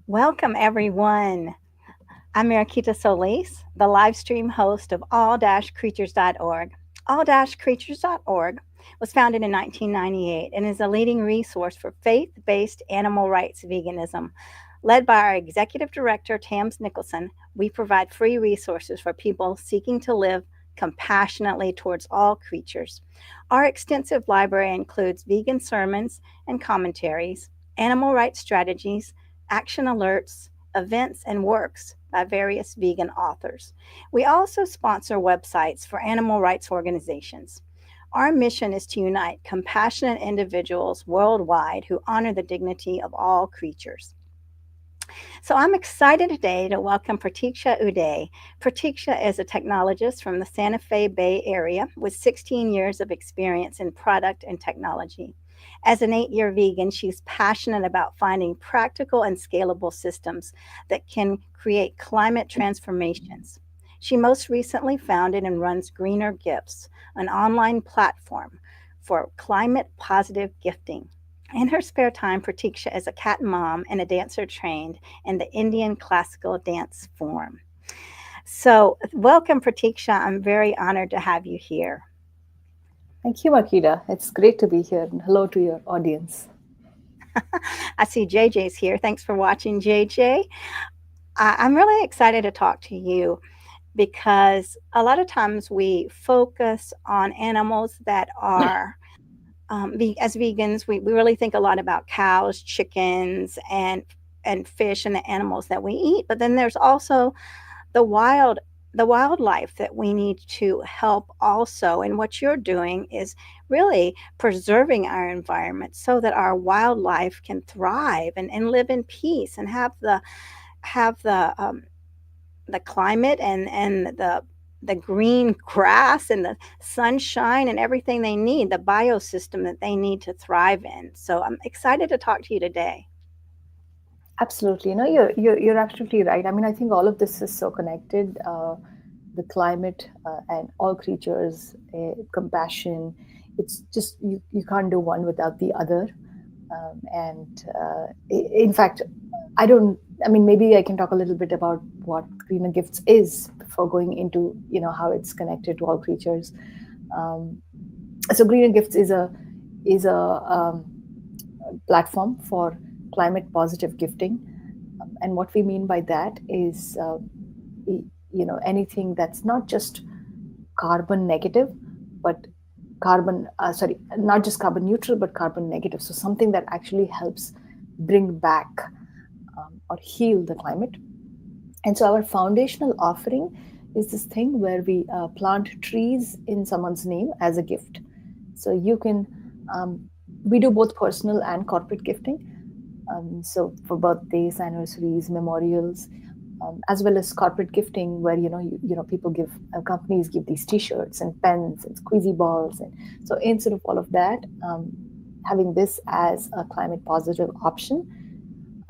Welcome, everyone. I'm Mariquita Solis, the live stream host of all-creatures.org. All-creatures.org was founded in 1998 and is a leading resource for faith-based animal rights veganism. Led by our executive director, Tams Nicholson, we provide free resources for people seeking to live compassionately towards all creatures. Our extensive library includes vegan sermons and commentaries, animal rights strategies, action alerts, events, and works by various vegan authors. We also sponsor websites for animal rights organizations. Our mission is to unite compassionate individuals worldwide who honor the dignity of all creatures. So I'm excited today to welcome Prateeksha Uday. Prateeksha is a technologist from the Santa Fe Bay Area with 16 years of experience in product and technology. As an 8-year vegan, she's passionate about finding practical and scalable systems that can create climate transformations. She most recently founded and runs Greenr Gifts, an online platform for climate positive gifting. In her spare time, Prateeksha is a cat mom and a dancer trained in the Indian classical dance form. So, welcome, Prateeksha. I'm very honored to have you here. Thank you, Marquita. It's great to be here, and hello to your audience. I see JJ's here. Thanks for watching, JJ. I'm really excited to talk to you because a lot of times we focus on animals that are as vegans, we really think a lot about cows, chickens, and fish and the animals that we eat. But then there's also the wild the wildlife that we need to help also. And what you're doing is really preserving our environment so that our wildlife can thrive and live in peace and have the climate and the green grass and the sunshine and everything they need, the biosystem that they need to thrive in. So I'm excited to talk to you today. Absolutely, you're absolutely right. I mean, I think all of this is so connected. The climate and all creatures, compassion. It's just you can't do one without the other. In fact, I don't. I mean, maybe I can talk a little bit about what Greener Gifts is before going into how it's connected to all creatures. Um, so Greener Gifts is a platform for climate positive gifting, and what we mean by that is anything that's not just carbon negative, but carbon sorry, not just carbon neutral, but carbon negative. So something that actually helps bring back or heal the climate. And so our foundational offering is this thing where we plant trees in someone's name as a gift. So you can, we do both personal and corporate gifting. So for birthdays, anniversaries, memorials, as well as corporate gifting, where people give companies give these T-shirts and pens and squeezy balls, and so instead of all of that, having this as a climate positive option,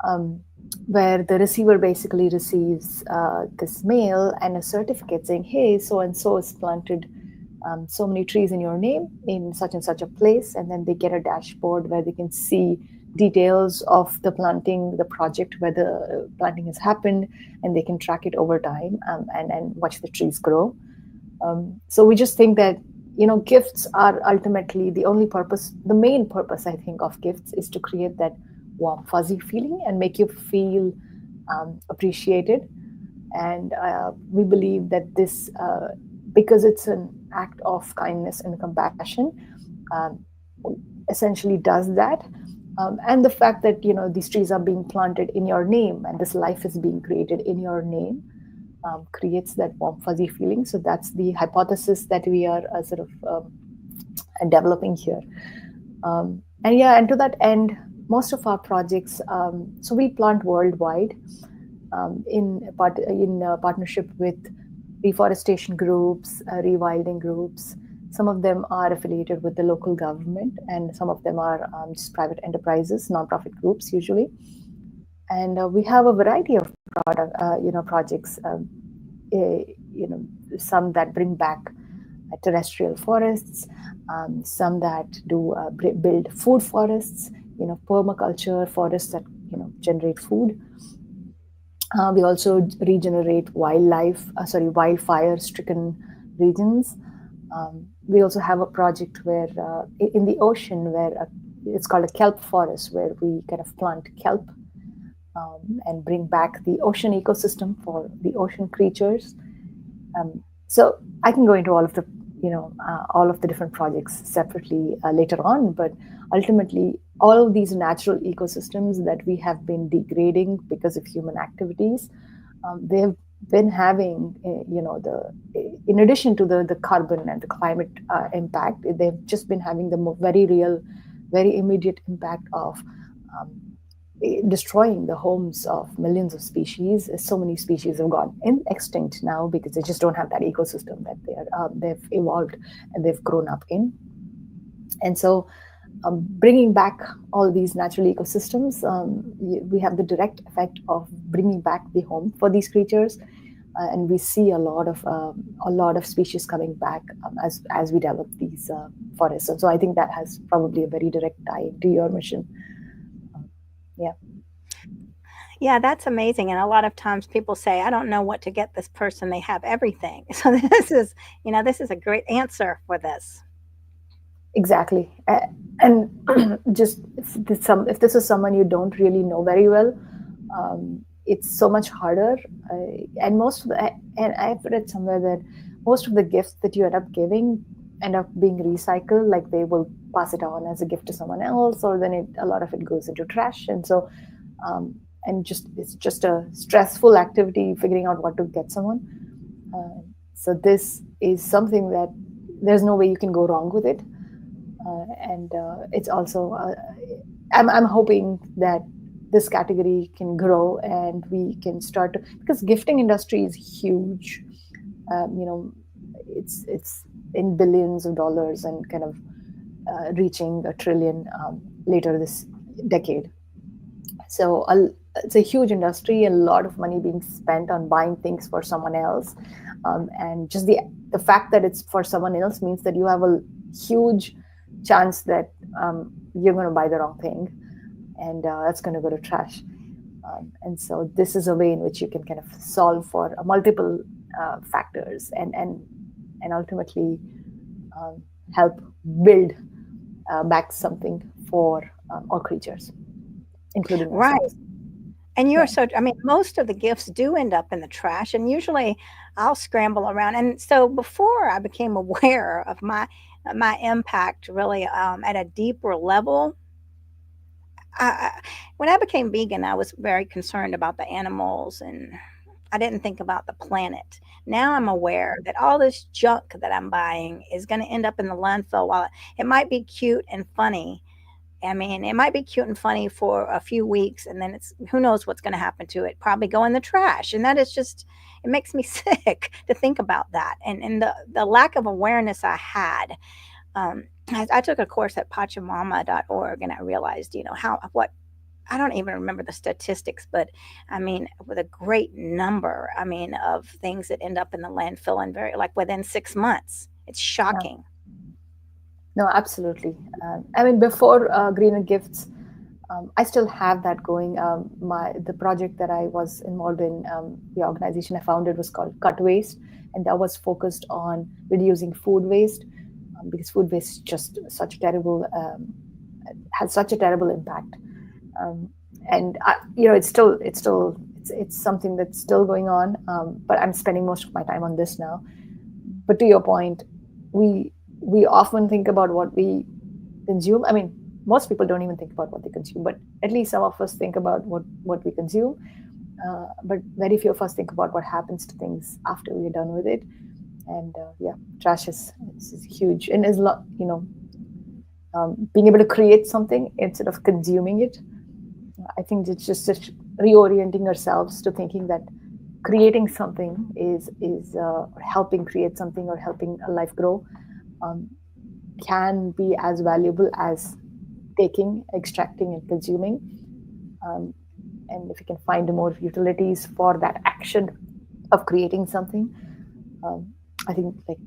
um, where the receiver basically receives this mail and a certificate saying, hey, so and so has planted so many trees in your name in such and such a place. And then they get a dashboard where they can see details of the planting, the project, where the planting has happened, and they can track it over time, and watch the trees grow. So we just think that gifts are ultimately the only purpose. The main purpose, I think, of gifts is to create that warm fuzzy feeling and make you feel appreciated. And we believe that this, because it's an act of kindness and compassion, um, essentially does that. And the fact that these trees are being planted in your name and this life is being created in your name, creates that warm fuzzy feeling. So that's the hypothesis that we are sort of developing here. And yeah, and to that end, most of our projects, so we plant worldwide, in partnership with reforestation groups, rewilding groups. Some of them are affiliated with the local government, and some of them are just private enterprises, nonprofit groups usually. And we have a variety of projects. Some that bring back terrestrial forests, some that do build food forests, permaculture forests that generate food. We also regenerate wildfire-stricken regions. We also have a project where in the ocean where it's called a kelp forest, where we kind of plant kelp and bring back the ocean ecosystem for the ocean creatures. Um, so I can go into all of the different projects separately later on, but ultimately all of these natural ecosystems that we have been degrading because of human activities, they've been having the in addition to the carbon and the climate impact, they've just been having the very real, very immediate impact of um, destroying the homes of millions of species. So many species have gone extinct now because they just don't have that ecosystem that they've evolved and they've grown up in. And so, bringing back all these natural ecosystems, we have the direct effect of bringing back the home for these creatures, and we see a lot of species coming back as we develop these forests. And so, I think that has probably a very direct tie to your mission. Um, yeah. Yeah, that's amazing. And a lot of times people say, I don't know what to get this person. They have everything. So this is a great answer for this. Exactly. And just if this is someone you don't really know very well, it's so much harder. And and I've read somewhere that most of the gifts that you end up giving end up being recycled. Like they will pass it on as a gift to someone else, or then a lot of it goes into trash. And so, um, and just it's just a stressful activity figuring out what to get someone. Uh, so this is something that there's no way you can go wrong with it. And it's also I'm hoping that this category can grow and we can start to, because gifting industry is huge. You know, it's in billions of dollars and kind of reaching a trillion later this decade. So it's a huge industry, and a lot of money being spent on buying things for someone else. And just the fact that it's for someone else means that you have a huge chance that you're going to buy the wrong thing, and that's going to go to trash. And so this is a way in which you can kind of solve for multiple factors, and ultimately um, help build back something for all creatures, including Right. ourselves. And Yeah. I mean, most of the gifts do end up in the trash, and usually I'll scramble around. And so before I became aware of my impact really at a deeper level, I, when I became vegan, I was very concerned about the animals and I didn't think about the planet. Now I'm aware that all this junk that I'm buying is going to end up in the landfill. While it might be cute and funny, I mean, it might be cute and funny for a few weeks, and then it's who knows what's going to happen to it. Probably go in the trash, and that is just it makes me sick to think about that. And the lack of awareness I had. I took a course at Pachamama.org, and I realized, how what I don't even remember the statistics, but I mean, with a great number, I mean, of things that end up in the landfill and very like within 6 months. It's Yeah. shocking. No, absolutely. I mean, before Greener Gifts, I still have that going. The project that I was involved in, the organization I founded was called Cut Waste, and that was focused on reducing food waste, because food waste is just such a terrible has such a terrible impact. Um, and it's something that's still going on, but I'm spending most of my time on this now. But to your point, we we often think about what we consume. I mean, most people don't even think about what they consume, but at least some of us think about what we consume. But very few of us think about what happens to things after we're done with it. And yeah, trash is huge, and is lot being able to create something instead of consuming it. I think it's just reorienting ourselves to thinking that creating something is helping create something or helping a life grow, um, can be as valuable as taking, extracting, and consuming. Um, and if you can find more utilities for that action of creating something, um, I think like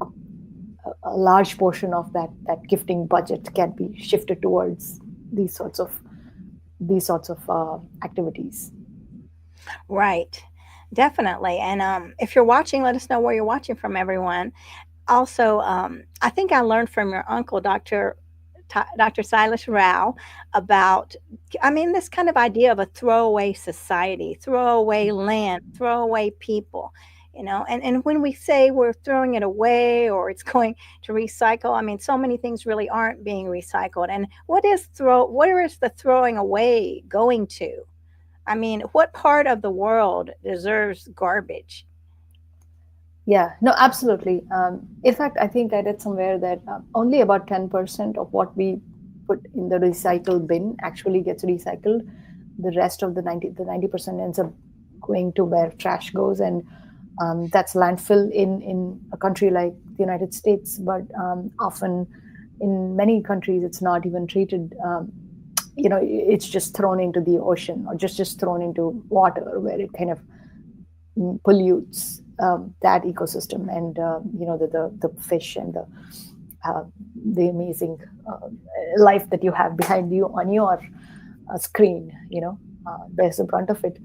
a large portion of that gifting budget can be shifted towards these sorts of these sorts of activities. Right. Definitely. And if you're watching, let us know where you're watching from, everyone. Also, I think I learned from your uncle, Dr. Silas Rao, about, I mean, this kind of idea of a throwaway society, throwaway land, throwaway people, and when we say we're throwing it away or it's going to recycle, I mean, so many things really aren't being recycled. And where is the throwing away going to? I mean, what part of the world deserves garbage? Yeah, no, absolutely. In fact, I think I read somewhere that only about 10% of what we put in the recycle bin actually gets recycled. The rest of the 90% ends up going to where trash goes, and that's landfill in a country like the United States. But often in many countries, it's not even treated. It's just thrown into the ocean or just thrown into water, where it kind of pollutes that ecosystem, and the fish and uh, the amazing life that you have behind you on your screen, bears the brunt of it.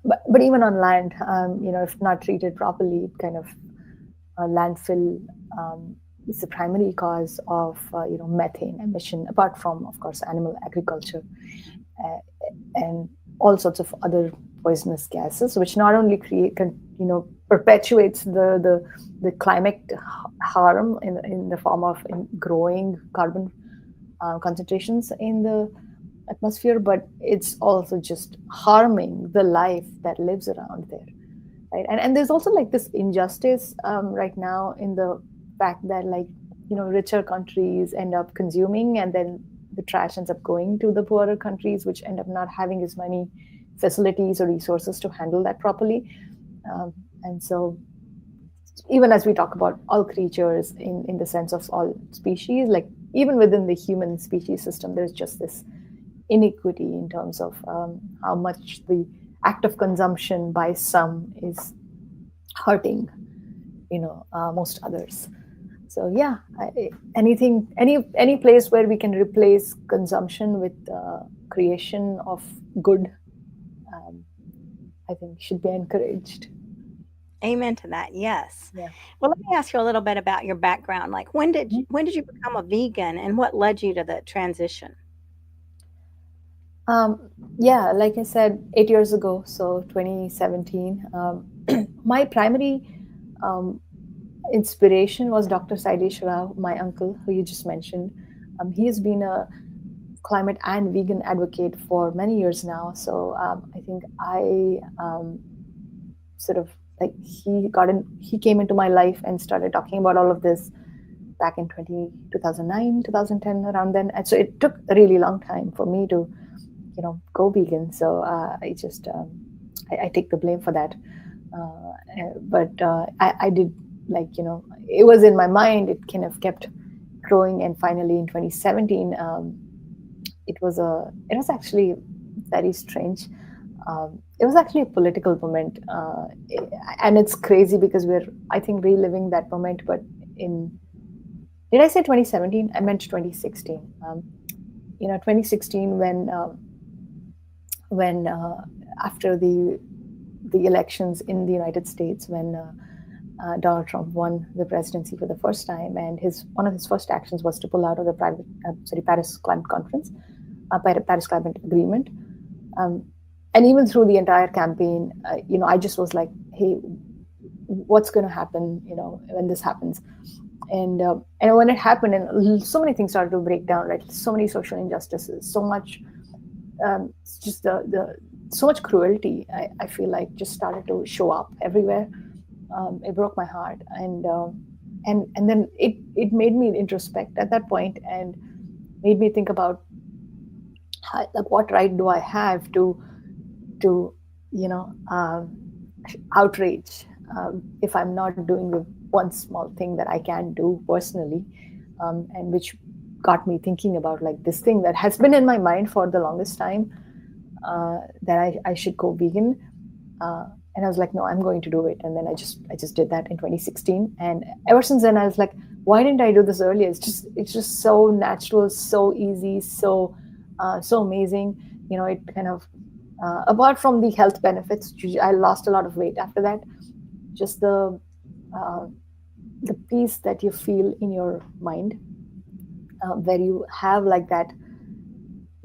But even on land, if not treated properly, it kind of landfill is the primary cause of methane emission, apart from, of course, animal agriculture, uh, and all sorts of other poisonous gases, which not only perpetuates the climate harm in the form of growing carbon concentrations in the atmosphere, but it's also just harming the life that lives around there, right? And there's also like this injustice right now in the fact that, like, richer countries end up consuming, and then the trash ends up going to the poorer countries, which end up not having as many facilities or resources to handle that properly. And so, even as we talk about all creatures in the sense of all species, like even within the human species system, there's just this inequity in terms of how much the act of consumption by some is hurting, most others. So yeah, any place where we can replace consumption with creation of good, um, I think should be encouraged. Amen to that. Yes. Yeah. Well, let me ask you a little bit about your background. Like, when did you become a vegan, and what led you to the transition? Um, yeah, like I said, 8 years ago, so 2017, my primary um, inspiration was Dr. Sailesh Rao, my uncle, who you just mentioned. He has been a climate and vegan advocate for many years now. So I think I sort of like he came into my life and started talking about all of this back in 2009, 2010, around then. And so it took a really long time for me to go vegan. So I take the blame for that. But I did, like, it was in my mind. It kind of kept growing, and finally in 2017, it was actually very strange. It was actually a political moment, and it's crazy because we're, I think, reliving that moment. But in did I say 2017? I meant 2016. 2016, when after the elections in the United States, when Donald Trump won the presidency for the first time, and one of his first actions was to pull out of the Paris Climate Conference, Paris Climate Agreement. And even through the entire campaign, I just was like, hey, what's going to happen, when this happens? And when it happened, and so many things started to break down, right? So many social injustices, so much, just the so much cruelty. I feel like just started to show up everywhere. It broke my heart, and then it made me introspect at that point, and made me think about like, what right do I have to you know outrage, if I'm not doing the one small thing that I can do personally, and which got me thinking about, like, this thing that has been in my mind for the longest time, that I should go vegan. And I was like, no, I'm going to do it. And then I just did that in 2016. And ever since then, I was like, why didn't I do this earlier? It's just so natural, so easy, so amazing. It kind of Apart from the health benefits, I lost a lot of weight after that. Just uh, the peace that you feel in your mind, where you have like that,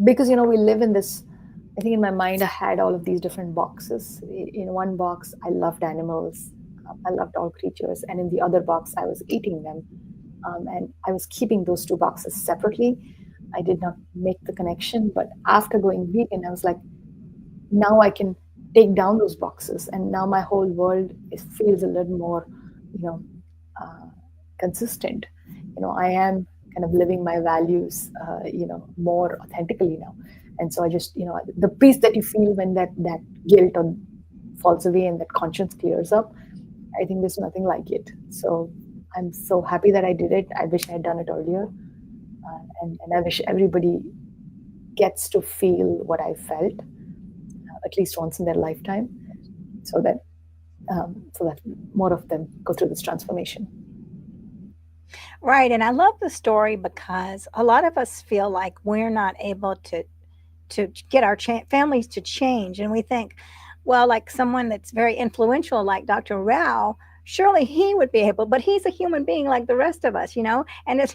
because we live in this. I think in my mind I had all of these different boxes. In one box I loved animals, I loved all creatures, and in the other box I was eating them, and I was keeping those two boxes separately. I did not make the connection, but after going vegan I was like, now I can take down those boxes, and now my whole world feels a little more, you know, uh, consistent. I am kind of living my values, more authentically now, and so I just, the peace that you feel when that guilt or falls away and that conscience clears up. I think there's nothing like it. So I'm so happy that I did it. I wish I had done it earlier, and I wish everybody gets to feel what I felt at least once in their lifetime, so that more of them go through this transformation. Right. And I love the story because a lot of us feel like we're not able to get our families to change, and we think, well, like someone that's very influential like Dr. Rao, surely he would be able, but he's a human being like the rest of us, and it's,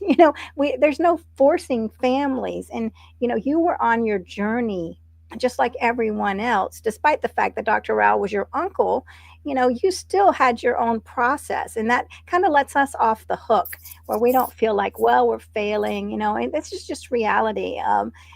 we there's no forcing families. And you were on your journey just like everyone else, despite the fact that Dr. Rao was your uncle. You still had your own process, and that kind of lets us off the hook, where we don't feel like, well, we're failing, and this is just reality.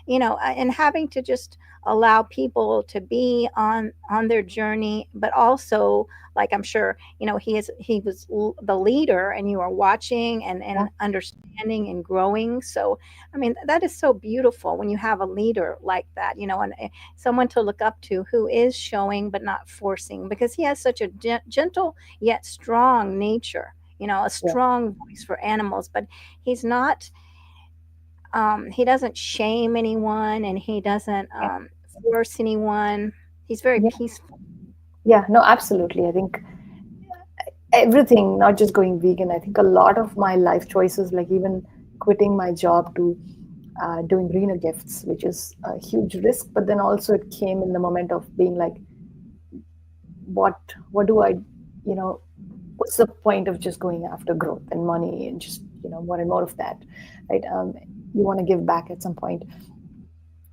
And having to just allow people to be on their journey, but also, like, I'm sure he was the leader, and you are watching and Yeah, understanding and growing. So I mean, that is so beautiful when you have a leader like that, and someone to look up to, who is showing but not forcing, because he has such a gentle yet strong nature, a yeah, strong voice for animals. But he's not, he doesn't shame anyone, and he doesn't yeah, force anyone. He's very yeah, peaceful. yeah. No, absolutely. I think everything, not just going vegan. I think a lot of my life choices, like even quitting my job to doing Greenr Gifts, which is a huge risk, but then also it came in the moment of being like, what what do I, you know, what's the point of just going after growth and money and just more and more of that, right? You want to give back at some point,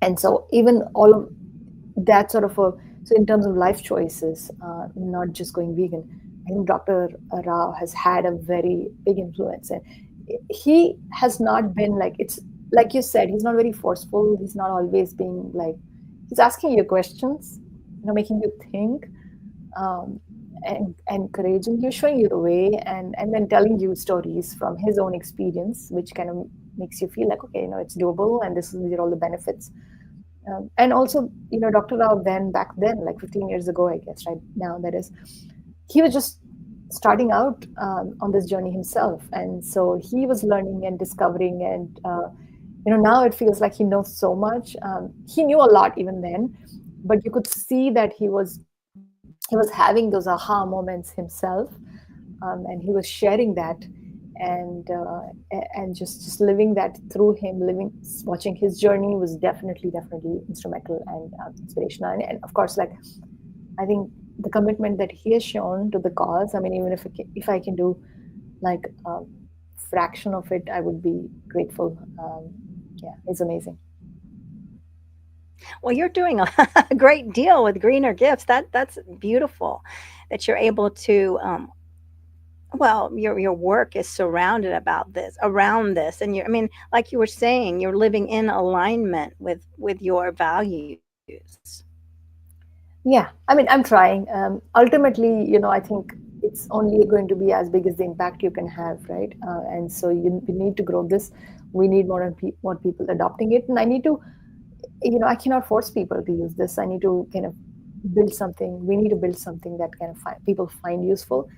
and so even all of that sort of a, so in terms of life choices, not just going vegan, I think Dr. Rao has had a very big influence, and he has not been like, it's like you said, he's not very forceful, he's not always being like, he's asking you questions, making you think, um, and encouraging you, showing you the way, and then telling you stories from his own experience, which kind of makes you feel like, okay, it's doable, and these are all the benefits. And also, Dr. Rao then, back then, like 15 years ago, I guess, right now, that is, he was just starting out on this journey himself. And so he was learning and discovering, and, now it feels like he knows so much. He knew a lot even then, but you could see that he was having those aha moments himself, and he was sharing that, and just living that through him, living, watching his journey was definitely instrumental and inspirational. And of course, like, I think the commitment that he has shown to the cause, I mean, even if I can do like a fraction of it, I would be grateful. Yeah, it's amazing. Well, you're doing a, a great deal with Greener Gifts. That's beautiful that you're able to, well, your work is surrounded about this, around this, and I mean, like you were saying, you're living in alignment with your values. Yeah, I mean, I'm trying. Ultimately, I think it's only going to be as big as the impact you can have, right? And so we need to grow this. We need more people adopting it, and I need to, I cannot force people to use this. I need to kind of build something. We need to build something that kind of people find useful,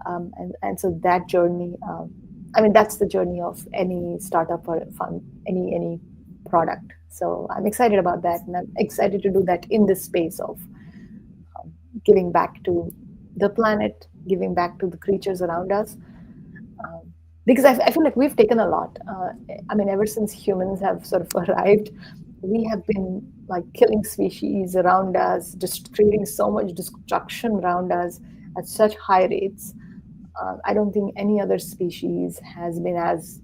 and so that journey. I mean, that's the journey of any startup or any product. So I'm excited about that, and I'm excited to do that in this space of giving back to the planet, giving back to the creatures around us. Um, because I feel like we've taken a lot. I mean, ever since humans have sort of arrived, we have been like killing species around us, just creating so much destruction around us at such high rates. I don't think any other species has been as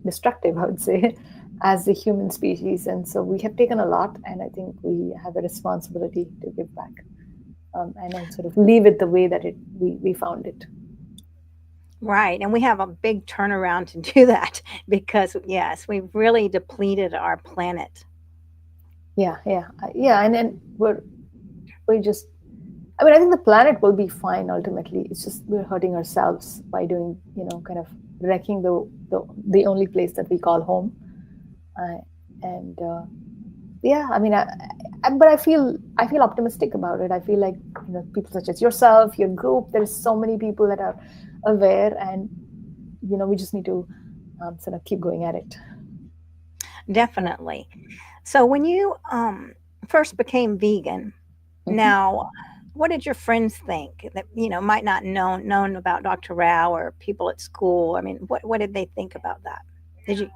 destructive, I would say, as the human species. And so we have taken a lot, and I think we have a responsibility to give back, and then sort of leave it the way that we found it. Right. And we have a big turnaround to do that because, yes, we've really depleted our planet. Yeah, yeah, yeah. And then we're just. I mean, I think the planet will be fine ultimately. It's just we're hurting ourselves by doing, kind of wrecking the only place that we call home. And yeah, I mean, but I feel optimistic about it. I feel like people such as yourself, your group. There's so many people that are aware, and we just need to sort of keep going at it. Definitely. So when you first became vegan, Hmm. now what did your friends think that might not known about Dr. Rao or people at school? I mean, what did they think about that? Did you?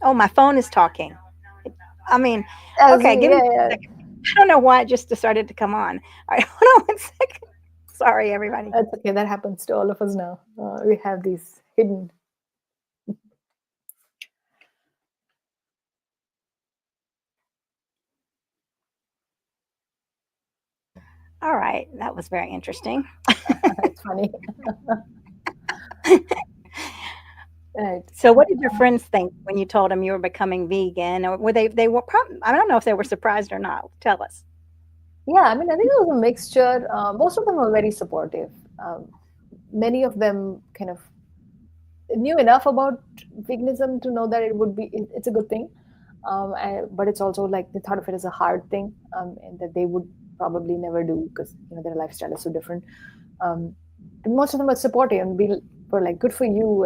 Oh, my phone is talking. I mean, As okay, give me yeah, a yeah, second. I don't know why it just decided to come on. All right, hold on one second. Sorry, everybody. that's okay. That happens to all of us now. We have these hidden. All right, that was very interesting. It's funny, right? So, what did your friends think when you told them you were becoming vegan, or were they were I don't know if they were surprised or not. Tell us. Yeah, I mean, I think it was a mixture. Most of them were very supportive. Um, Many of them kind of knew enough about veganism to know that it's a good thing, but it's also like they thought of it as a hard thing, and that they would probably never do because their lifestyle is so different. Um, and most of them were supportive and were like, "Good for you,"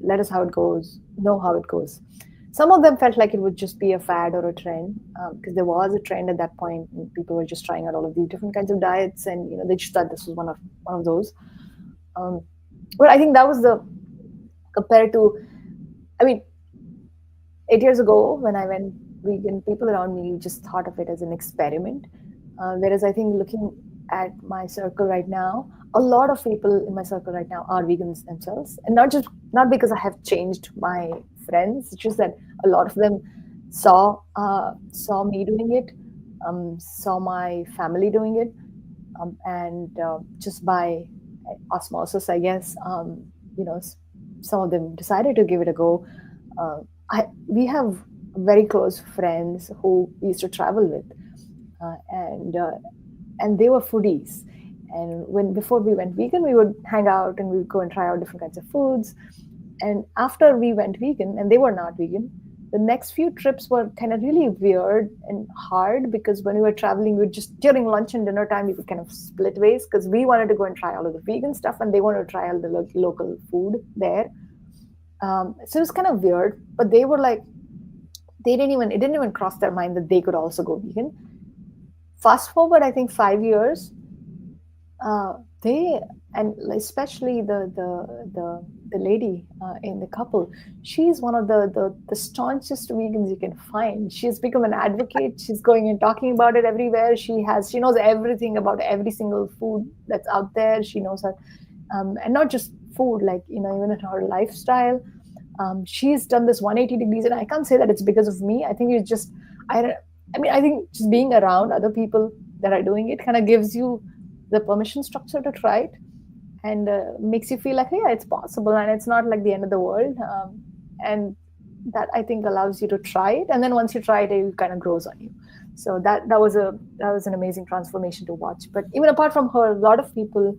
let us how it goes, know how it goes. Some of them felt like it would just be a fad or a trend, because there was a trend at that point, and people were just trying out all of these different kinds of diets, and they just thought this was one of those. Um, but I think that was the compared to, I mean, 8 years ago when I went vegan, people around me just thought of it as an experiment. Whereas I think looking at my circle right now, a lot of people in my circle right now are vegans themselves, and not because I have changed my friends. It's just that a lot of them saw me doing it, saw my family doing it, and just by osmosis, I guess, you know, some of them decided to give it a go. Uh, we have very close friends who we used to travel with, and they were foodies. And when before we went vegan, we would hang out and we would go and try out different kinds of foods. And after we went vegan, and they were not vegan, the next few trips were kind of really weird and hard because when we were traveling, we would just during lunch and dinner time, we would kind of split ways because we wanted to go and try all of the vegan stuff, and they wanted to try all the local food there. So it was kind of weird, but they were like, it didn't even cross their mind that they could also go vegan. Fast forward, I think 5 years, uh, they and especially the lady in the couple, she's one of the staunchest vegans you can find. She's become an advocate. She's going and talking about it everywhere. She knows everything about every single food that's out there. She knows her, and not just food, like even in her lifestyle. She's done this 180 degrees, and I can't say that it's because of me. I think it's just I don't- I mean, I think just being around other people that are doing it kind of gives you the permission structure to try it, and makes you feel like, hey, yeah, it's possible and it's not like the end of the world. And that I think allows you to try it, and then once you try it, it kind of grows on you. So that was an amazing transformation to watch. But even apart from her, a lot of people,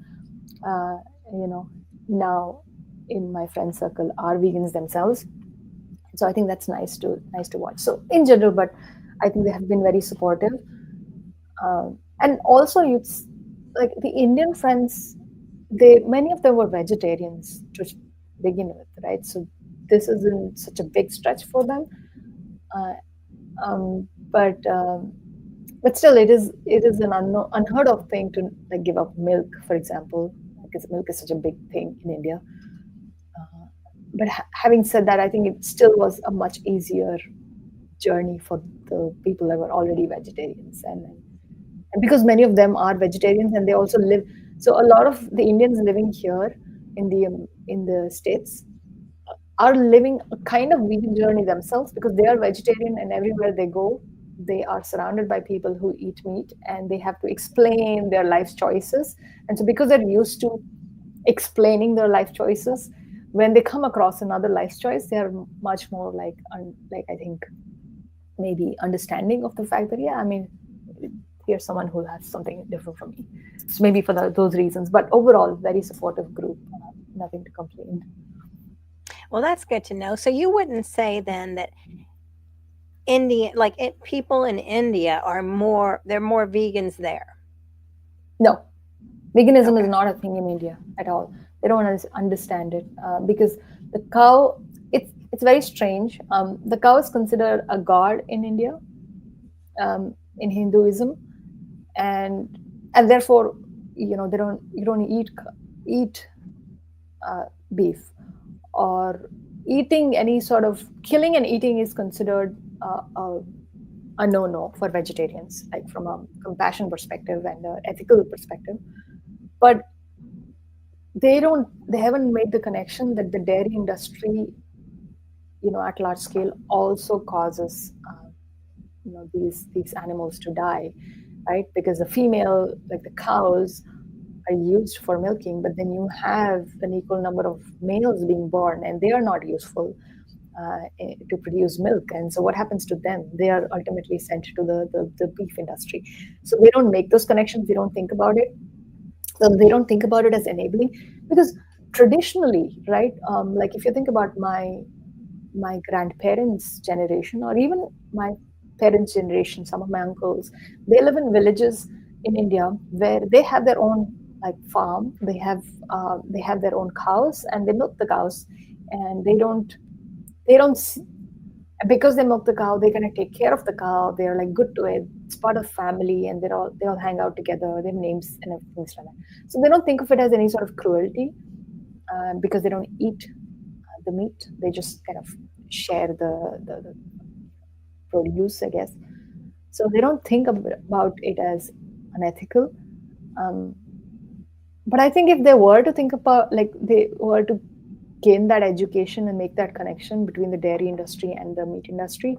uh, you know, now in my friend circle are vegans themselves. So I think that's nice to watch. So in general, but I think they have been very supportive. And also, it's like the Indian friends, they many of them were vegetarians to begin with, right? So this isn't such a big stretch for them. Uh, um, but still, it is an unheard of thing to like give up milk, for example, because milk is such a big thing in India. but having said that, I think it still was a much easier journey for the people that were already vegetarians, and because many of them are vegetarians and they also live. So a lot of the Indians living here in the states are living a kind of vegan journey themselves because they are vegetarian, and everywhere they go they are surrounded by people who eat meat and they have to explain their life choices. And so because they're used to explaining their life choices, when they come across another life choice, they are much more like I think maybe understanding of the fact that, yeah, I mean, here's someone who has something different from me. So maybe for those reasons, but overall very supportive group, nothing to complain. Well, that's good to know. So you wouldn't say then that people in India are they're more vegans there. No, veganism is Okay. not a thing in India at all. They don't understand it because the cow. It's very strange. The cow is considered a god in India, in Hinduism, and therefore, they don't you don't eat beef, or eating any sort of killing and eating is considered a no for vegetarians, like from a compassion perspective and an ethical perspective. But they haven't made the connection that the dairy industry, at large scale also causes these animals to die, right? Because the female, like the cows, are used for milking, but then you have an equal number of males being born and they are not useful to produce milk. And so what happens to them? They are ultimately sent to the beef industry. So they don't make those connections, they don't think about it. So they don't think about it as enabling, because traditionally, right, like if you think about my grandparents' generation, or even my parents' generation, some of my uncles, they live in villages in India where they have their own like farm. They have their own cows and they milk the cows, and they don't because they milk the cow, they kind of take care of the cow. They're like good to it. It's part of family, and they all hang out together. They have names and everything like that. So they don't think of it as any sort of cruelty because they don't eat the meat. They just kind of share the produce, I guess. So they don't think about it as unethical. Um, but I think if they were to think about, like, they were to gain that education and make that connection between the dairy industry and the meat industry,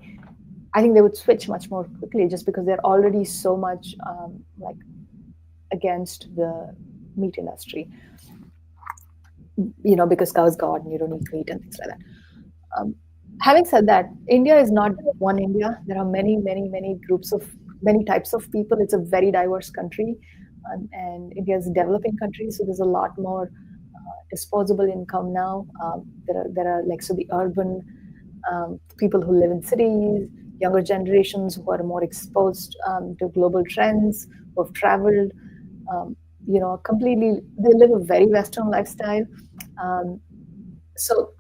I think they would switch much more quickly, just because they're already so much like against the meat industry. Because cow is God and you don't eat meat and things like that. Um, Having said that, India is not one India. There are many, many, many many types of people. It's a very diverse country, and India is a developing country, so there's a lot more disposable income now. There are like, so the urban people who live in cities, younger generations who are more exposed to global trends, who have traveled, completely, they live a very Western lifestyle. Um, so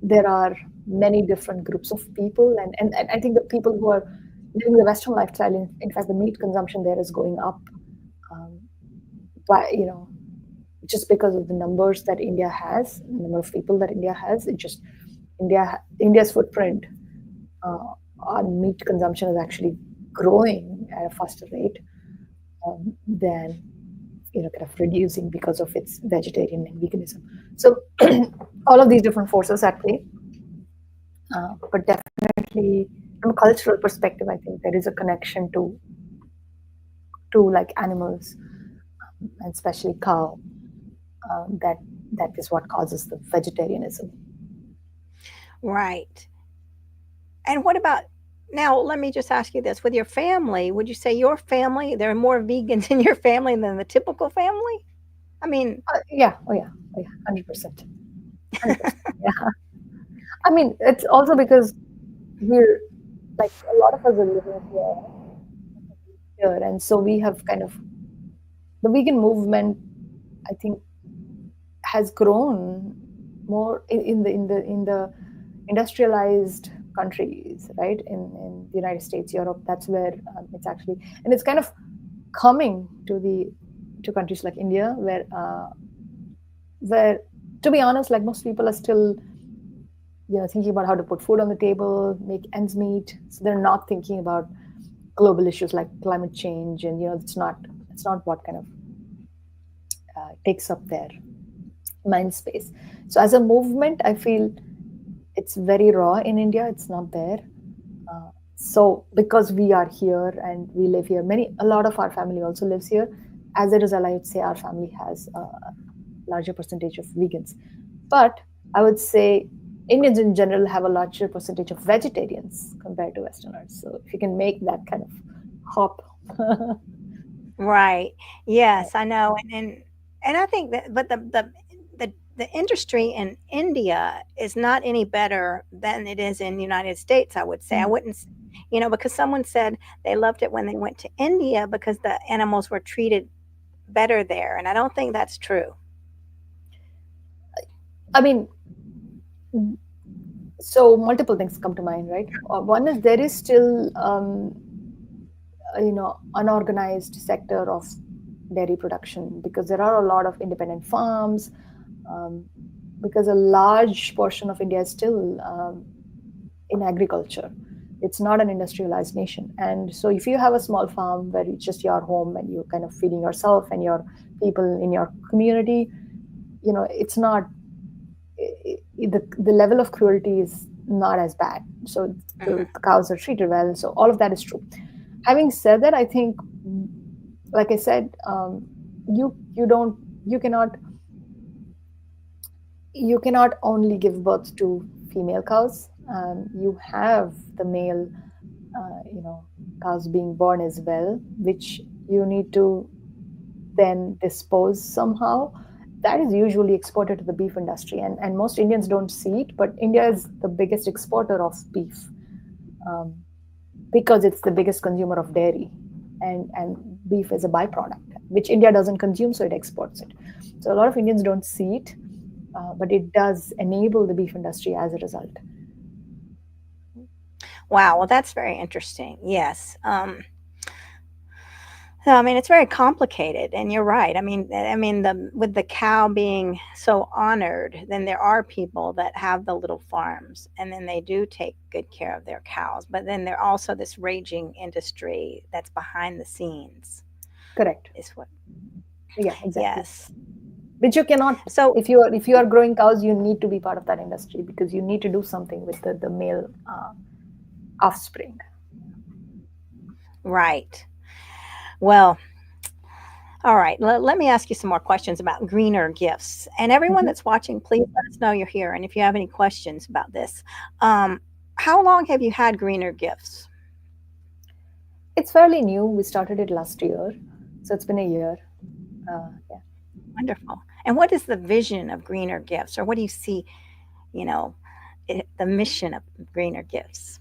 there are many different groups of people, and I think the people who are living the Western lifestyle, in fact, the meat consumption there is going up, um, by just because of the numbers that India has, the number of people that India has. It just India's footprint on meat consumption is actually growing at a faster rate than kind of reducing because of its vegetarian and veganism. So all of these different forces at play. But definitely, from a cultural perspective, I think there is a connection to like animals, and especially cow, that is what causes the vegetarianism. Right. And what about now? Let me just ask you this: with your family, would you say your family there are more vegans in your family than the typical family? I mean, Yeah, oh yeah, oh yeah, 100%, 100%. Yeah, I mean, it's also because we're like, a lot of us are living here, and so we have kind of, the vegan movement, I think, has grown more in the industrialized countries, right? In the United States, Europe, that's where it's actually, and it's kind of coming to countries like India, where to be honest, like, most people are still thinking about how to put food on the table, make ends meet. So they're not thinking about global issues like climate change, and it's not what kind of takes up their mind space. So as a movement, I feel it's very raw in India. It's not there. So because we are here and we live here, a lot of our family also lives here. As a result, I would say our family has a larger percentage of vegans. But I would say Indians in general have a larger percentage of vegetarians compared to Westerners. So if you can make that kind of hop. Right. Yes, I know. And I think that, but the industry in India is not any better than it is in the United States, I would say. I Mm. wouldn't, because someone said they loved it when they went to India because the animals were treated better there. And I don't think that's true. I mean, so multiple things come to mind, right? One is there is still unorganized sector of dairy production because there are a lot of independent farms, um, because a large portion of India is still in agriculture. It's not an industrialized nation, and so if you have a small farm where it's just your home and you're kind of feeding yourself and your people in your community, it's not, the level of cruelty is not as bad. So the Hmm. cows are treated well. So all of that is true. Having said that, I think, like I said, you don't you cannot only give birth to female cows. You have the male, you know, cows being born as well, which you need to then dispose somehow. That is usually exported to the beef industry, and most Indians don't see it, but India is the biggest exporter of beef, um, because it's the biggest consumer of dairy, and beef is a byproduct which India doesn't consume, so it exports it. So a lot of Indians don't see it, but it does enable the beef industry as a result. Wow. Well, that's very interesting. Yes. No, I mean, it's very complicated, and you're right. I mean, the with the cow being so honored, then there are people that have the little farms, and then they do take good care of their cows. But then there also this raging industry that's behind the scenes. Correct. Is what? Yeah, exactly. Yes. Which you cannot, So if you are growing cows, you need to be part of that industry because you need to do something with the male offspring. right. Well, all right. Let me ask you some more questions about Greener Gifts. And everyone Mhm. that's watching, please let us know you're here. And if you have any questions about this, um, how long have you had Greener Gifts? It's fairly new. We started it last year, so it's been a year. Yeah. Wonderful. And what is the vision of Greener Gifts, or what do you see, you know, the mission of Greener Gifts?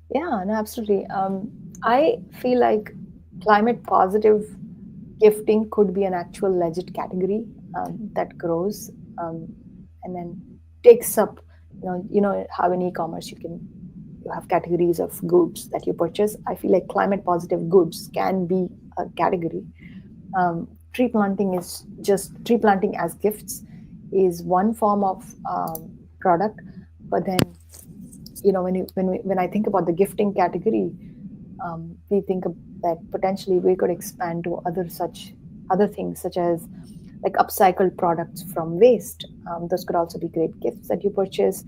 Yeah, no, absolutely. I feel like climate positive gifting could be an actual legit category that grows, and then takes up. How in e-commerce you have categories of goods that you purchase. I feel like climate positive goods can be a category. Tree planting as gifts is one form of product, but then when I think about the gifting category, we think that potentially we could expand to other things such as like upcycled products from waste. Those could also be great gifts that you purchase,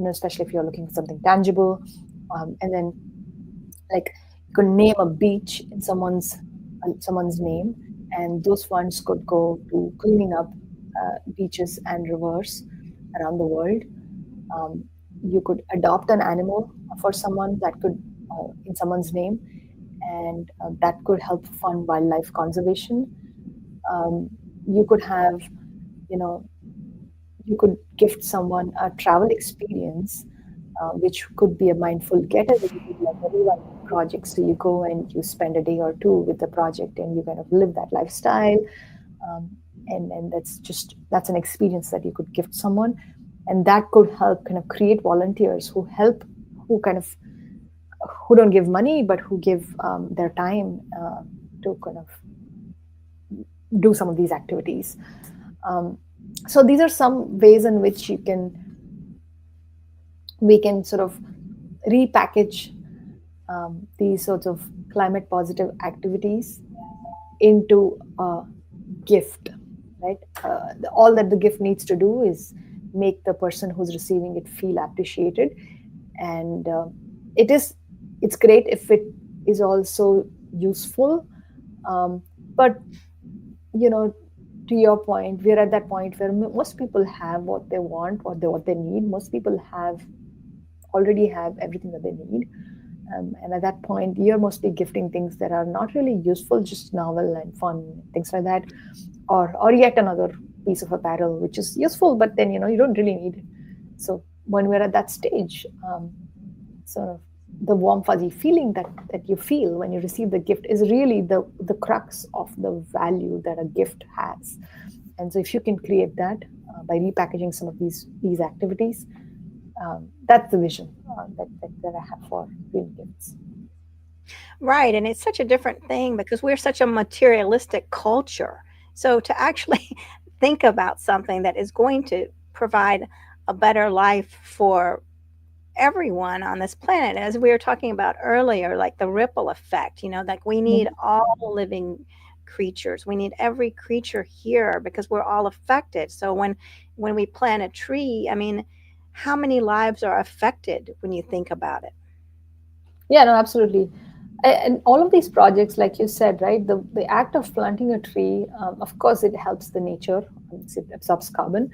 especially if you're looking for something tangible. And then, like, you could name a beach in someone's name, and those funds could go to cleaning up beaches and rivers around the world. um, you could adopt an animal for someone that could in someone's name, and that could help fund wildlife conservation. um, you could have, you know you could gift someone a travel experience, which could be a mindful getaway, like a rewilding project. So you go and you spend a day or two with the project and you kind of live that lifestyle. um, and that's an experience that you could gift someone, and that could help kind of create volunteers who kind of who don't give money but who give their time to kind of do some of these activities. um, so these are some ways in which you can We can sort of repackage these sorts of climate positive activities into a gift, right? All that the gift needs to do is make the person who's receiving it feel appreciated, and it is it's great if it is also useful. um, but you know, to your point, we're at that point where most people have what they want, what they need. Most people already have everything that they need. And at that point, you're mostly gifting things that are not really useful, just novel and fun, things like that, or yet another piece of apparel which is useful, but then you don't really need it. So when we're at that stage, sort of the warm fuzzy feeling that you feel when you receive the gift is really the crux of the value that a gift has. And so if you can create that by repackaging some of these activities, that's the vision that I have for green gifts. Right. And it's such a different thing because we're such a materialistic culture. So to actually think about something that is going to provide a better life for everyone on this planet, as we were talking about earlier, like the ripple effect, like we need Mhm. all living creatures. We need every creature here because we're all affected. So when we plant a tree, I mean, how many lives are affected when you think about it? Yeah, no, absolutely. And all of these projects, like you said, right, the act of planting a tree, of course, it helps the nature, it absorbs carbon,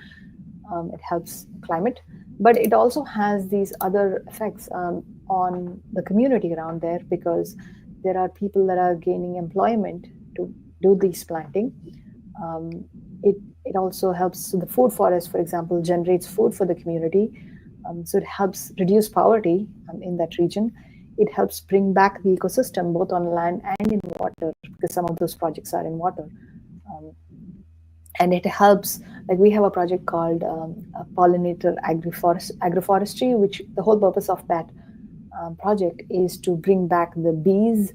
it helps climate, but it also has these other effects on the community around there, because there are people that are gaining employment to do these planting. Um, it it also helps, so the food forest, for example, generates food for the community. So it helps reduce poverty in that region. It helps bring back the ecosystem both on land and in water, because some of those projects are in water. Um, and it helps, like we have a project called pollinator agroforestry, which the whole purpose of that project is to bring back the bees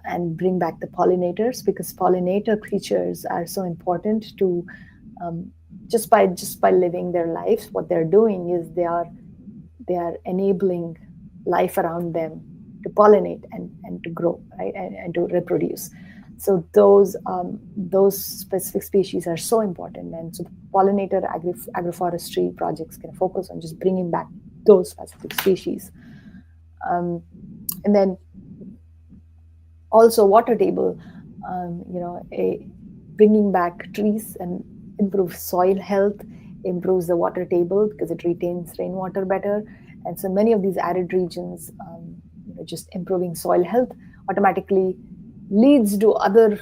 and bring back the pollinators, because pollinator creatures are so important to, um, just by living their lives, what they're doing is they are enabling life around them to pollinate and to grow, right, and to reproduce. So those specific species are so important, and so the pollinator agroforestry projects can focus on just bringing back those specific species. um, and then also water table, bringing back trees and improves soil health, improves the water table because it retains rainwater better. And so many of these arid regions, just improving soil health automatically leads to other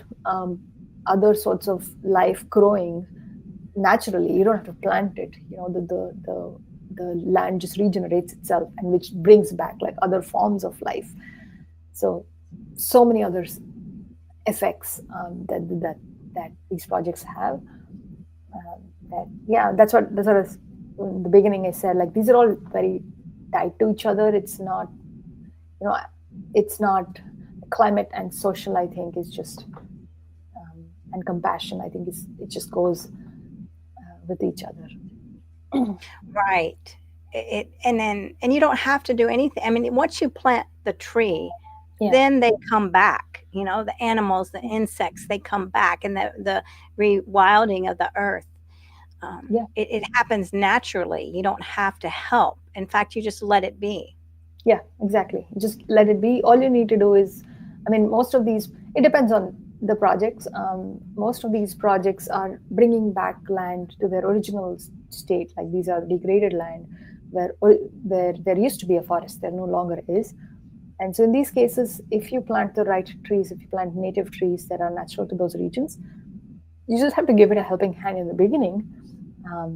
sorts of life growing naturally. You don't have to plant it. The land just regenerates itself, and which brings back like other forms of life. So many other effects that these projects have. That yeah, that's what in the beginning I said. Like these are all very tied to each other. You know, it's not climate and social. I think is just and compassion. I think it just goes with each other. Right. And you don't have to do anything. I mean, once you plant the tree, Yeah, then they come back. The animals, the insects, they come back, and the rewilding of the earth. yeah. It happens naturally. You don't have to help. In fact, you just let it be. Yeah, exactly. Just let it be. All you need to do is, I mean, most of these, it depends on the projects. Most of these projects are bringing back land to their original state. Like these are degraded land where there used to be a forest, there no longer is. And so in these cases, if you plant the right trees, if you plant native trees that are natural to those regions, you just have to give it a helping hand in the beginning. um,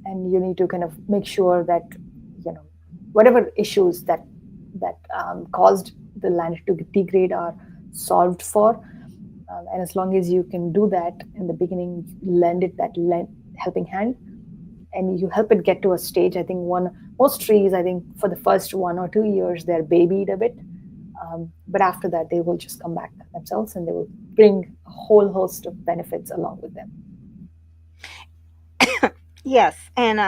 and you need to kind of make sure that whatever issues that caused the land to degrade are solved for. And as long as you can do that in the beginning, lend it that helping hand, and you help it get to a stage. I think most trees, I think for the first 1 or 2 years, they're babied a bit, but after that, they will just come back themselves, and they will bring a whole host of benefits along with them. Yes, and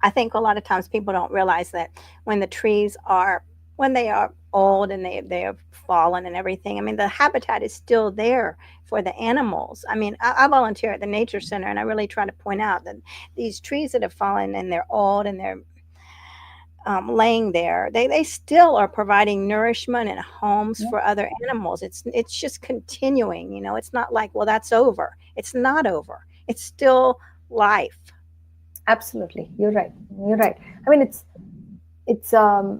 I think a lot of times people don't realize that when the trees are when they are old and they have fallen and everything. I mean, the habitat is still there for the animals. I mean, I volunteer at the nature center, and I really try to point out that these trees that have fallen and they're old and they're laying there, they still are providing nourishment and homes Yeah, for other animals. It's just continuing. You know, it's not like, well, that's over. It's not over. It's still life. absolutely. You're right. You're right. I mean, it's uh,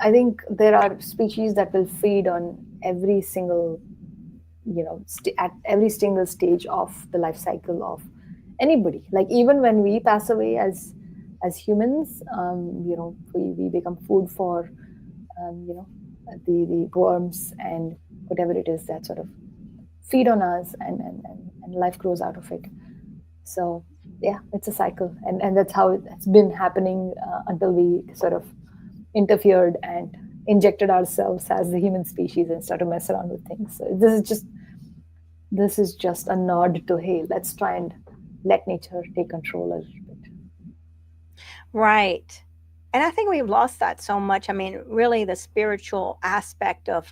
I think there are species that will feed on every single, at every single stage of the life cycle of anybody. Like even when we pass away as humans, we become food for um, you know the worms and whatever it is that sort of feed on us, and life grows out of it. So yeah, it's a cycle, and that's how it's been happening until we sort of interfered and injected ourselves as the human species and started to mess around with things. So this is just a nod to, hey, let's try and let nature take control a little bit. Right. And I think we've lost that so much. I mean, really, the spiritual aspect of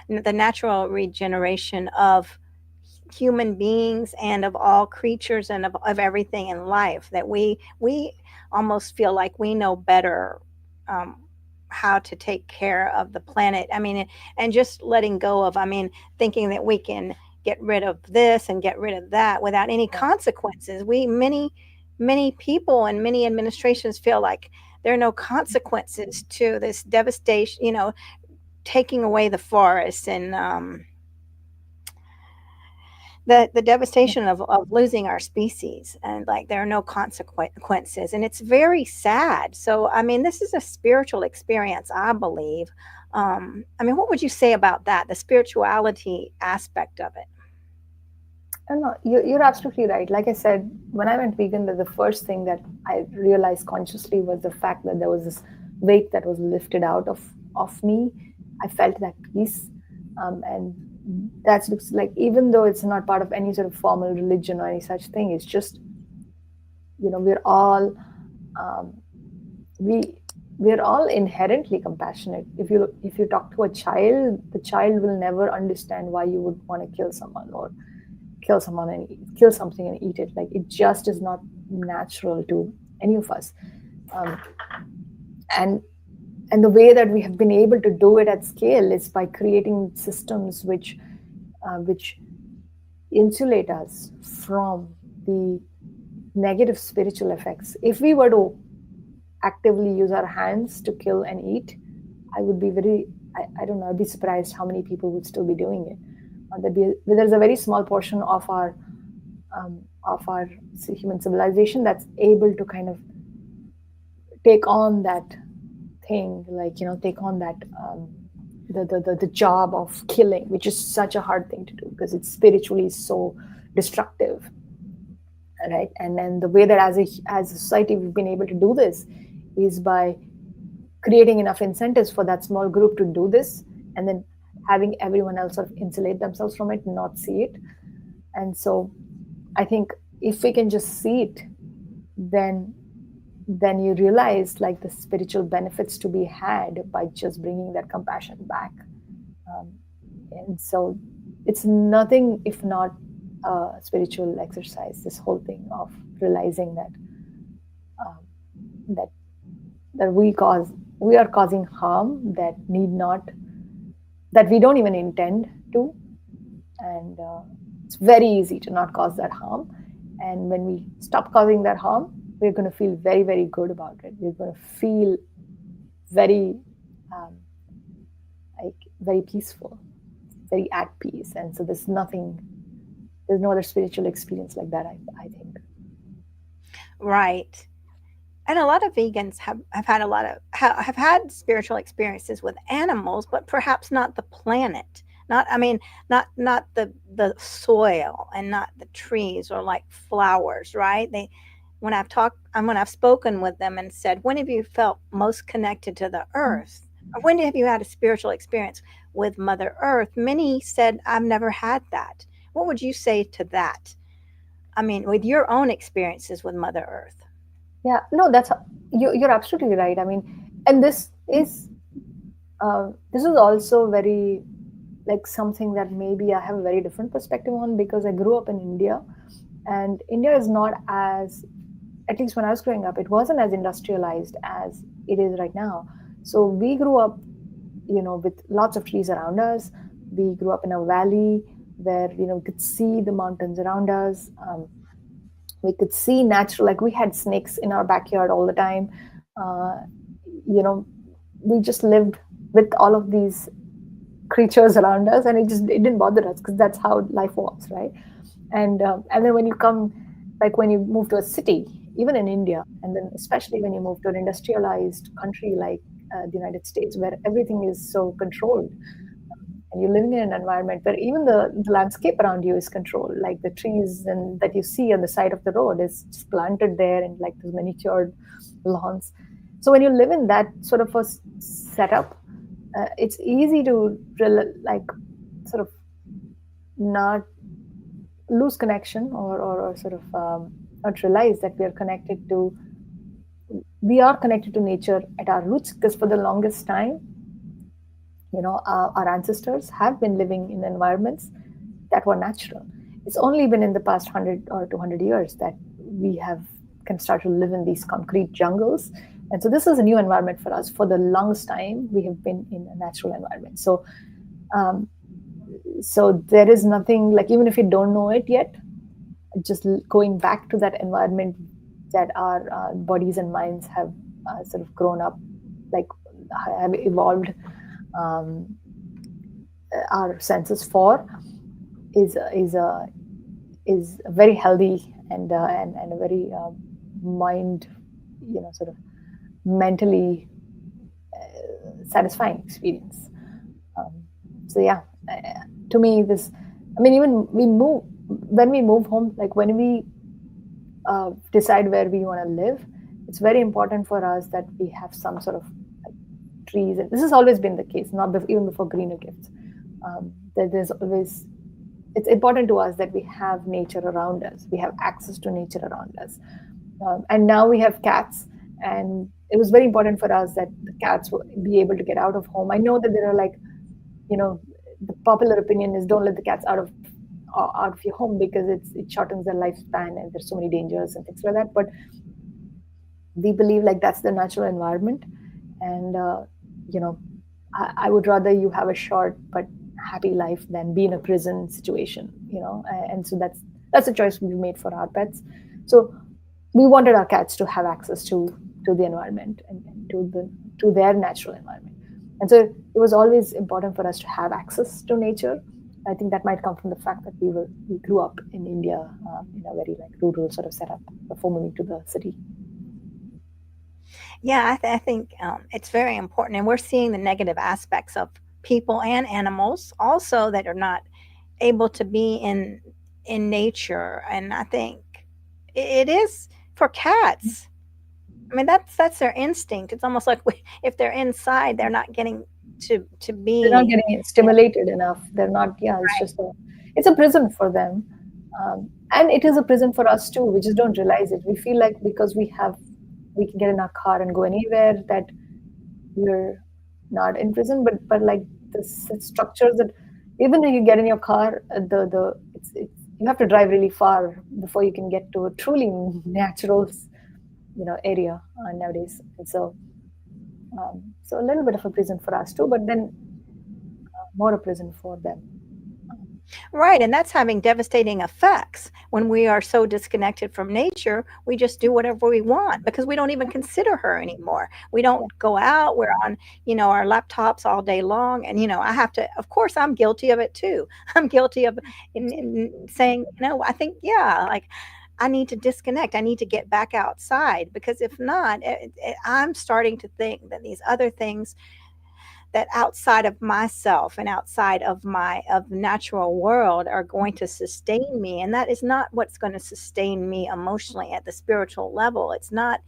the natural regeneration of human beings and of all creatures and of everything in life, that we almost feel like we know better um, how to take care of the planet. I mean, and just letting go of, I mean, thinking that we can get rid of this and get rid of that without any Yeah. consequences. We many people and many administrations feel like there are no consequences to this devastation, you know, taking away the forests and the devastation of losing our species, and like there are no consequences, and it's very sad. So I mean, this is a spiritual experience, I believe. I mean, what would you say about that, the spirituality aspect of it? And no, you're absolutely right. Like I said, when I went vegan, the first thing that I realized consciously was the fact that there was this weight that was lifted out of me. I felt that peace, and that looks like, even though it's not part of any sort of formal religion or any such thing, it's just, we're all um, we we're all inherently compassionate. If you talk to a child, the child will never understand why you would want to kill someone, or kill something and eat it. Like, it just is not natural to any of us. um, and and the way that we have been able to do it at scale is by creating systems which insulate us from the negative spiritual effects. If we were to actively use our hands to kill and eat, I would be very, I don't know, I'd be surprised how many people would still be doing it. There's a very small portion um, of our human civilization that's able to kind of take on that thing, like, take on that, the job of killing, which is such a hard thing to do because it's spiritually so destructive, right? And then the way that as a society we've been able to do this is by creating enough incentives for that small group to do this, and then having everyone else sort of insulate themselves from it, not see it. And so I think if we can just see it, then you realize, like, the spiritual benefits to be had by just bringing that compassion back. um, and so it's nothing if not a spiritual exercise, this whole thing of realizing um, that that we are causing harm that we don't even intend to. And it's very easy to not cause that harm. And when we stop causing that harm, we're going to feel very, very good about it. We're going to feel very um, like very peaceful, very at peace. And so there's no other spiritual experience like that, I think. Right. And a lot of vegans have had a lot of have had spiritual experiences with animals, but perhaps not the planet. Not, I mean, not the soil and not the trees or like flowers, right? They when I've talked and when I've spoken with them and said, when have you felt most connected to the earth? Or when have you had a spiritual experience with Mother Earth? Many said, I've never had that. What would you say to that? I mean, with your own experiences with Mother Earth. Yeah, no, you're absolutely right. I mean, and this is also very like something that maybe I have a very different perspective on, because I grew up in India, and India is not as, at least when I was growing up, it wasn't as industrialized as it is right now. So we grew up, with lots of trees around us. We grew up in a valley where, we could see the mountains around us. We could see natural, like we had snakes in our backyard all the time. Uh, you know, we just lived with all of these creatures around us, and it didn't bother us because that's how life was, right? And then when you come, like when you move to a city, even in India, and then especially when you move to an industrialized country like the United States, where everything is so controlled, and you're living in an environment where even the landscape around you is controlled, like the trees and that you see on the side of the road is just planted there in like those manicured lawns. So when you live in that sort of a setup, it's easy to like sort of not lose connection, or sort of not realize that we are connected to nature at our roots, because for the longest time, our ancestors have been living in environments that were natural. It's only been in the past 100 or 200 years that we have can start to live in these concrete jungles. And so this is a new environment for us. For the longest time, we have been in a natural environment. Um, so there is nothing like, even if you don't know it yet, just going back to that environment that our bodies and minds have sort of grown up, like have evolved um, our senses for, is is a is a very healthy and a very mind, sort of mentally satisfying experience. Um, so yeah, to me, this, I mean, even when we move home, like when we decide where we want to live, it's very important for us that we have some sort of like trees. And this has always been the case, not even before Greener Gifts. That there's always, it's important to us that we have nature around us. We have access to nature around us. And now we have cats, and it was very important for us that the cats will be able to get out of home. I know that there are like, you know, the popular opinion is don't let the cats out of your home because it shortens their lifespan and there's so many dangers and things like that. But we believe like that's the natural environment, and you know, I would rather you have a short but happy life than be in a prison situation, and so that's a choice we made for our pets. So we wanted our cats to have access to the environment, and to their natural environment. And so it was always important for us to have access to nature. I think that might come from the fact that we grew up in India, in a very like rural sort of setup before moving to the city. Yeah, I think it's very important. And we're seeing the negative aspects of people and animals also that are not able to be in nature. And I think it is for cats. I mean, that's their instinct. It's almost like if they're inside, they're not getting to They're not be, getting you know, stimulated enough. They're not. Yeah, it's a prison for them, and it is a prison for us too. We just don't realize it. We feel like because we can get in our car and go anywhere, that we're not in prison. But like the structures that, even though you get in your car, it's you have to drive really far before you can get to a truly natural area nowadays. And so a little bit of a prison for us too, but then more a prison for them. right. And that's having devastating effects when we are so disconnected from nature. We just do whatever we want because we don't even consider her anymore. We don't Yeah, go out. We're on, our laptops all day long. And, I have to, of course, I'm guilty of it too. I'm guilty of in saying, I think, yeah, like I need to disconnect. I need to get back outside because if not, I'm starting to think that these other things that outside of myself and outside of my of the natural world are going to sustain me, and that is not what's going to sustain me emotionally at the spiritual level. It's not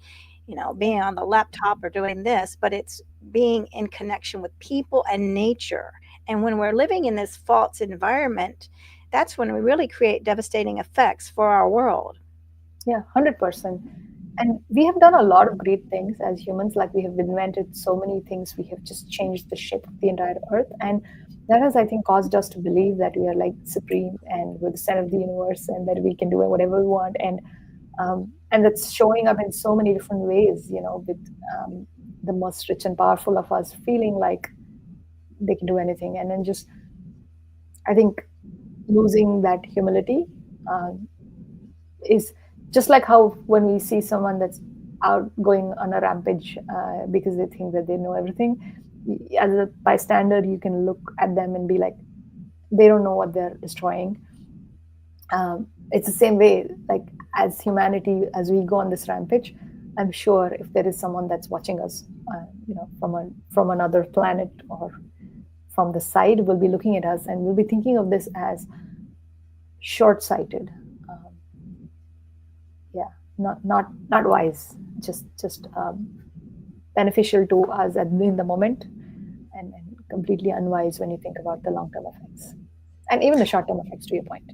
being on the laptop or doing this, but it's being in connection with people and nature. And when we're living in this false environment, that's when we really create devastating effects for our world. Yeah, 100%. And we have done a lot of great things as humans. Like, we have invented so many things. We have just changed the shape of the entire earth. And that has, I think, caused us to believe that we are like supreme and we're the center of the universe and that we can do whatever we want. And that's showing up in so many different ways, with um, the most rich and powerful of us feeling like they can do anything. And then just, I think, losing that humility uh, is just like how when we see someone that's out going on a rampage because they think that they know everything, as a bystander you can look at them and be like, they don't know what they're destroying. It's the same way, like, as humanity, as we go on this rampage, I'm sure if there is someone that's watching us, from another planet or from the side, will be looking at us and will be thinking of this as short-sighted. um, yeah, not wise, just beneficial to us in the moment, and completely unwise when you think about the long-term effects and even the short-term effects, to your point.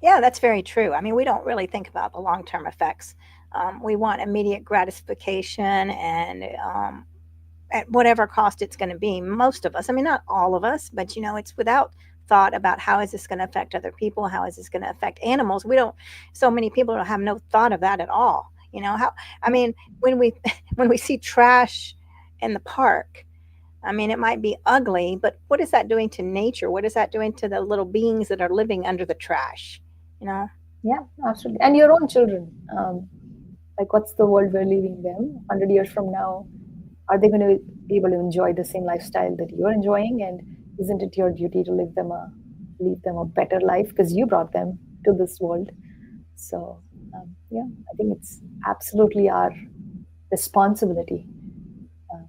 Yeah, that's very true. I mean, we don't really think about the long term effects. We want immediate gratification and at whatever cost it's going to be. Most of us, I mean, not all of us, but it's without thought about how is this going to affect other people? How is this going to affect animals? We don't, so many people don't have no thought of that at all. How, I mean, when we, when we see trash in the park, I mean, it might be ugly, but what is that doing to nature? What is that doing to the little beings that are living under the trash? You know? Yeah, absolutely. And your own children, like, what's the world we're leaving them 100 years from now? Are they going to be able to enjoy the same lifestyle that you're enjoying? And isn't it your duty to leave them a better life, because you brought them to this world? So, yeah, I think it's absolutely our responsibility. uh,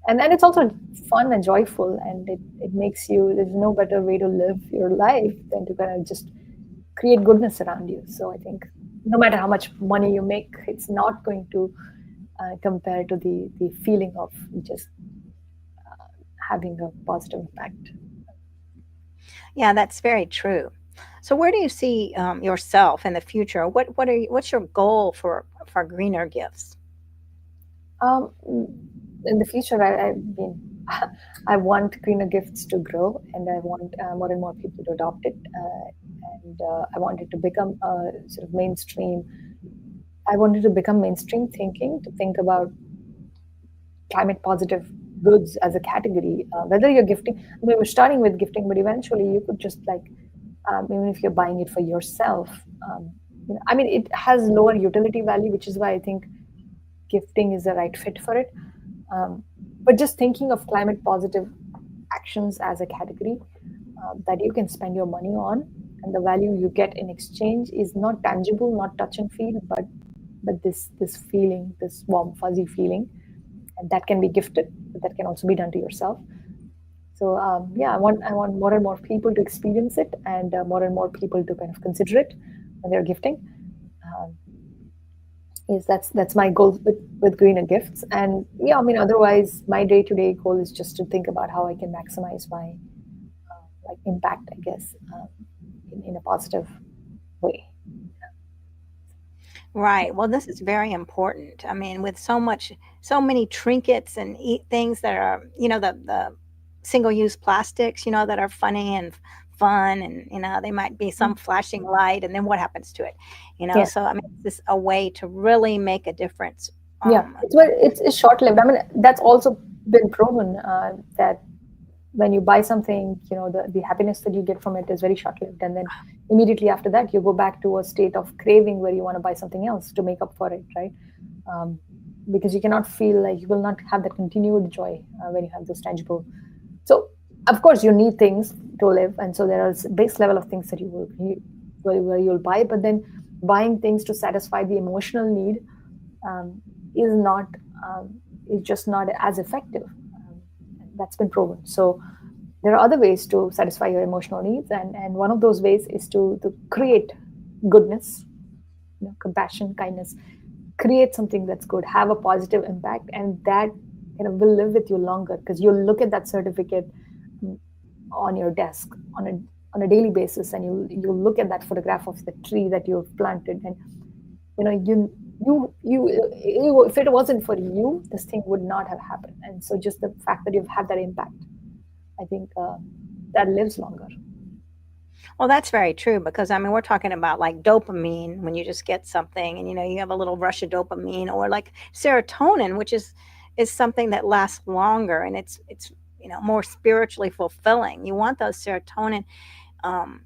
and it's also fun and joyful, and it makes you, there's no better way to live your life than to kind of just create goodness around you. So I think no matter how much money you make, it's not going to compare to the feeling of just having a positive impact. Yeah, that's very true. So where do you see yourself in the future? What's your goal for Greener Gifts? Um, in the future, I mean, I want Greener Gifts to grow, and I want more and more people to adopt it, and I want it to become sort of mainstream. I want it to become mainstream thinking, to think about climate positive goods as a category. Whether you're gifting, I mean, we're starting with gifting, but eventually you could just, like, even if you're buying it for yourself, um, I mean, it has lower utility value, which is why I think gifting is the right fit for it. Um, but just thinking of climate positive actions as a category that you can spend your money on, and the value you get in exchange is not tangible, not touch and feel, but this feeling, this warm fuzzy feeling, and that can be gifted, but that can also be done to yourself. So, yeah, I want more and more people to experience it, and more and more people to kind of consider it when they're gifting. Um, is that's my goal with Greener Gifts. And yeah, I mean, otherwise my day-to-day goal is just to think about how I can maximize my like impact, I guess, in a positive way. Right. Well, this is very important. I mean, with so many trinkets and things that are, the single-use plastics, that are funny and fun, and they might be some flashing light, and then what happens to it? Yeah, So I mean, it's a way to really make a difference. yeah, Um, it's short-lived. I mean, that's also been proven that when you buy something, the happiness that you get from it is very short-lived, and then immediately after that you go back to a state of craving where you want to buy something else to make up for it, right? um, because you cannot feel, like, you will not have that continued joy when you have those tangible. So of course you need things to live, and so there is base level of things that where you'll buy, but then buying things to satisfy the emotional need um, is not um, is just not as effective. That's been proven. So there are other ways to satisfy your emotional needs, and one of those ways is to create goodness, compassion, kindness. Create something that's good, have a positive impact, and that will live with you longer, because you'll look at that certificate on your desk on on a daily basis, and you look at that photograph of the tree that you've planted, and if it wasn't for you, this thing would not have happened. And so just the fact that you've had that impact, I think that lives longer. Well, that's very true because I mean, we're talking about like dopamine when you just get something and you have a little rush of dopamine, or like serotonin, which is something that lasts longer, and it's more spiritually fulfilling. You want those serotonin, um,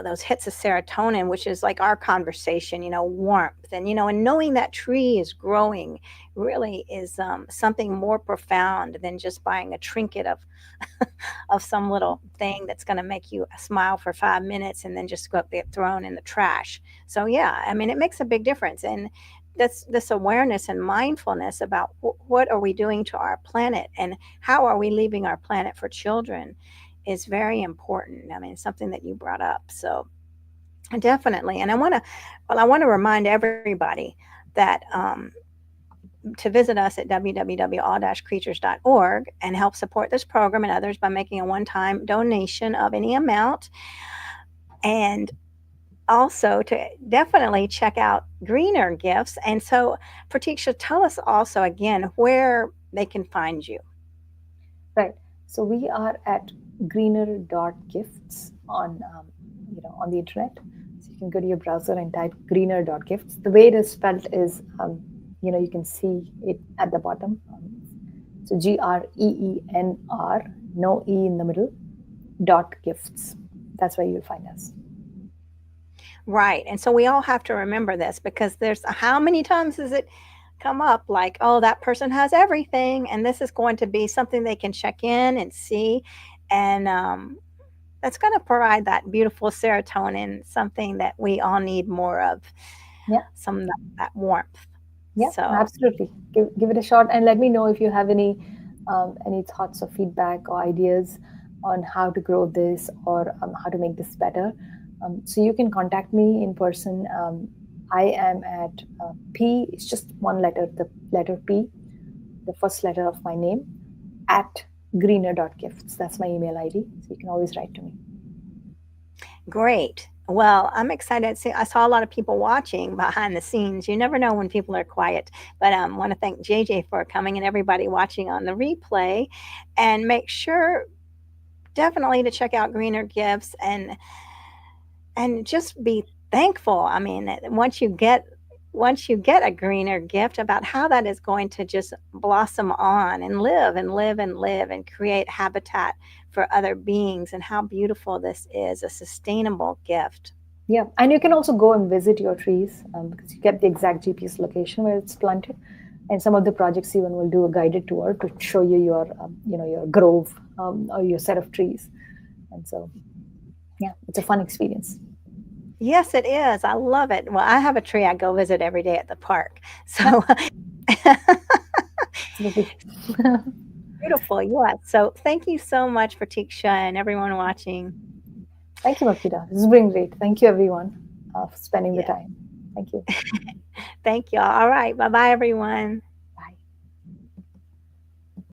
those hits of serotonin, which is like our conversation, warmth, and knowing that tree is growing really is something more profound than just buying a trinket of some little thing that's going to make you smile for 5 minutes and then just go get thrown in the trash. So yeah, I mean, it makes a big difference. And that's this awareness and mindfulness about what are we doing to our planet and how are we leaving our planet for children is very important. I mean, something that you brought up. So definitely. And I want to remind everybody that to visit us at www.all-creatures.org and help support this program and others by making a one-time donation of any amount. And also to definitely check out Greenr Gifts. And so, Prateeksha, tell us also again where they can find you. Right. So we are at greenr.gifts on the internet. So you can go to your browser and type greenr.gifts. The way it is spelled is, you can see it at the bottom. So GREENR, no E in the middle, dot gifts. That's where you'll find us. Right. And so we all have to remember this because there's how many times does it come up like, oh, that person has everything. And this is going to be something they can check in and see. And that's going to provide that beautiful serotonin, something that we all need more of, Yeah. some of that warmth. Yeah, So, absolutely. Give it a shot, and let me know if you have any thoughts or feedback or ideas on how to grow this, or how to make this better. So you can contact me in person. I am at P. It's just one letter, the letter P, the first letter of my name, at greenr.gifts. That's my email ID. So you can always write to me. great. Well, I'm excited. See, I saw a lot of people watching behind the scenes. You never know when people are quiet. But I want to thank JJ for coming and everybody watching on the replay. And make sure definitely to check out Greener Gifts and just be thankful. I mean, once you get a greener gift, about how that is going to just blossom on and live and live and live and create habitat for other beings, and how beautiful this is, a sustainable gift. Yeah, and you can also go and visit your trees, because you get the exact GPS location where it's planted. And some of the projects even will do a guided tour to show you your grove, or your set of trees. And so, yeah, it's a fun experience. Yes, it is. I love it. Well, I have a tree I go visit every day at the park. So Absolutely. beautiful. Yes. So thank you so much for Tiksha and everyone watching. Thank you, Makita. This has been great. Thank you, everyone, for spending the Yeah. time. Thank you. Thank you all. All right. Bye bye, everyone.